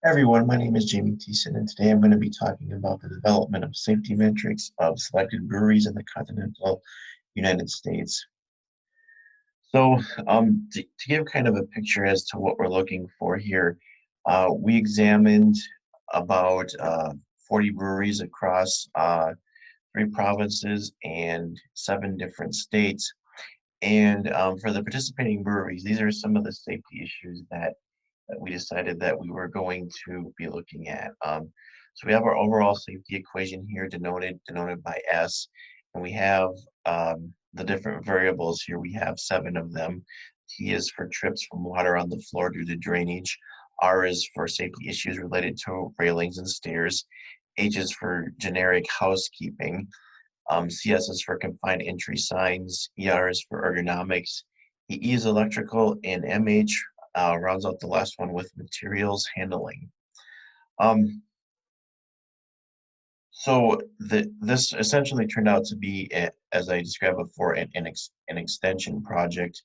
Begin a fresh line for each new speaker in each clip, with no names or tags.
Everyone, my name is Jaime Thissen, and today I'm going to be talking about the development of safety metrics of selected breweries in the continental United States. So, to give kind of a picture as to what we're looking for here, we examined about 40 breweries across three provinces and seven different states. And for the participating breweries, these are some of the safety issues that we decided that we were going to be looking at. So we have our overall safety equation here denoted by S, and we have the different variables here. We have seven of them. T is for trips from water on the floor due to drainage. R is for safety issues related to railings and stairs. H is for generic housekeeping. CS is for confined entry signs. ER is for ergonomics. EE is electrical, and MH rounds out the last one with materials handling. Um, this essentially turned out to be, as I described before, an extension project.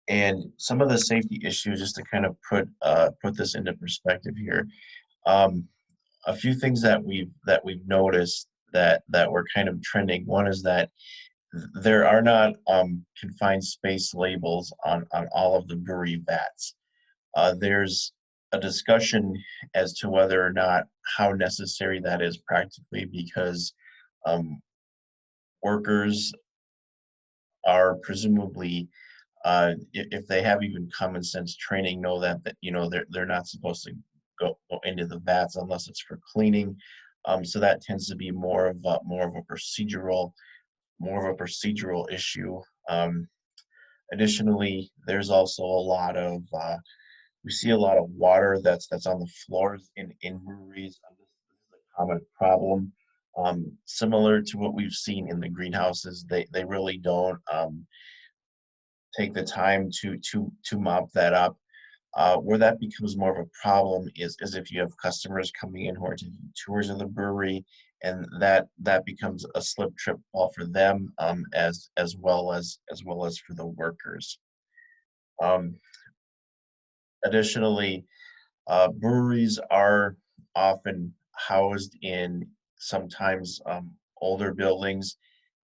And some of the safety issues, just to kind of put this into perspective here, um, a few things that we've noticed that were kind of trending. One is that there are not confined space labels on all of the brewery vats. There's a discussion as to whether or not how necessary that is practically because um, workers are presumably, if they have even common sense training, know that they're not supposed to go into the vats unless it's for cleaning. So that tends to be more of a procedural issue. Additionally, there's also a lot of we see a lot of water that's on the floors in breweries. This is a common problem. Similar to what we've seen in the greenhouses, they really don't take the time to mop that up. Where that becomes more of a problem is if you have customers coming in who are taking tours of the brewery, and that becomes a slip trip fall for them, as well as for the workers. Um, Additionally, breweries are often housed in sometimes older buildings,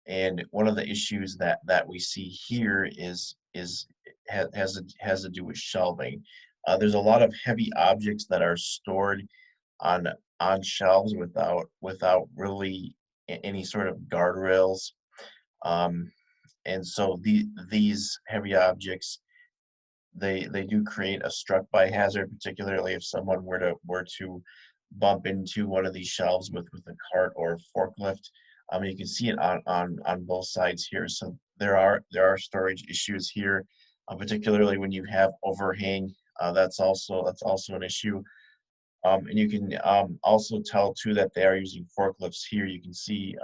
and one of the issues that we see here has to do with shelving. There's a lot of heavy objects that are stored on on shelves without really any sort of guardrails, um, and so these heavy objects they do create a struck by hazard, particularly if someone were to bump into one of these shelves with a cart or a forklift. You can see it on both sides here. So there are storage issues here, particularly when you have overhang. That's also an issue. And you can also tell too that they are using forklifts here. You can see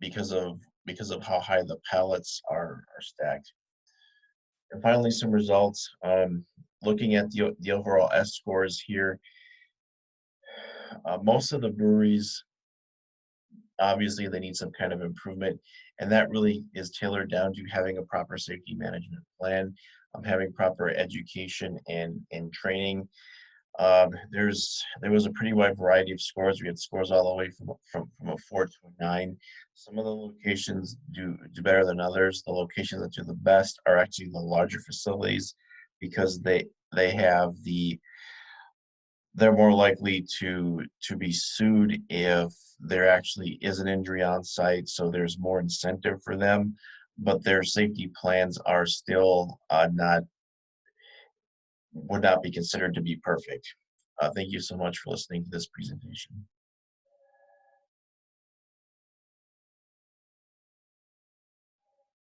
because of because of how high the pallets are stacked. And finally, some results. Looking at the overall S scores here, most of the breweries, obviously, they need some kind of improvement, and that really is tailored down to having a proper safety management plan, having proper education and training. There was a pretty wide variety of scores. We had scores all the way from a 4 to a 9. Some of the locations do better than others. The locations that do the best are actually the larger facilities because they have they're more likely to be sued if there actually is an injury on site. So there's more incentive for them, but their safety plans are still not would not be considered to be perfect. Thank you so much for listening to this presentation.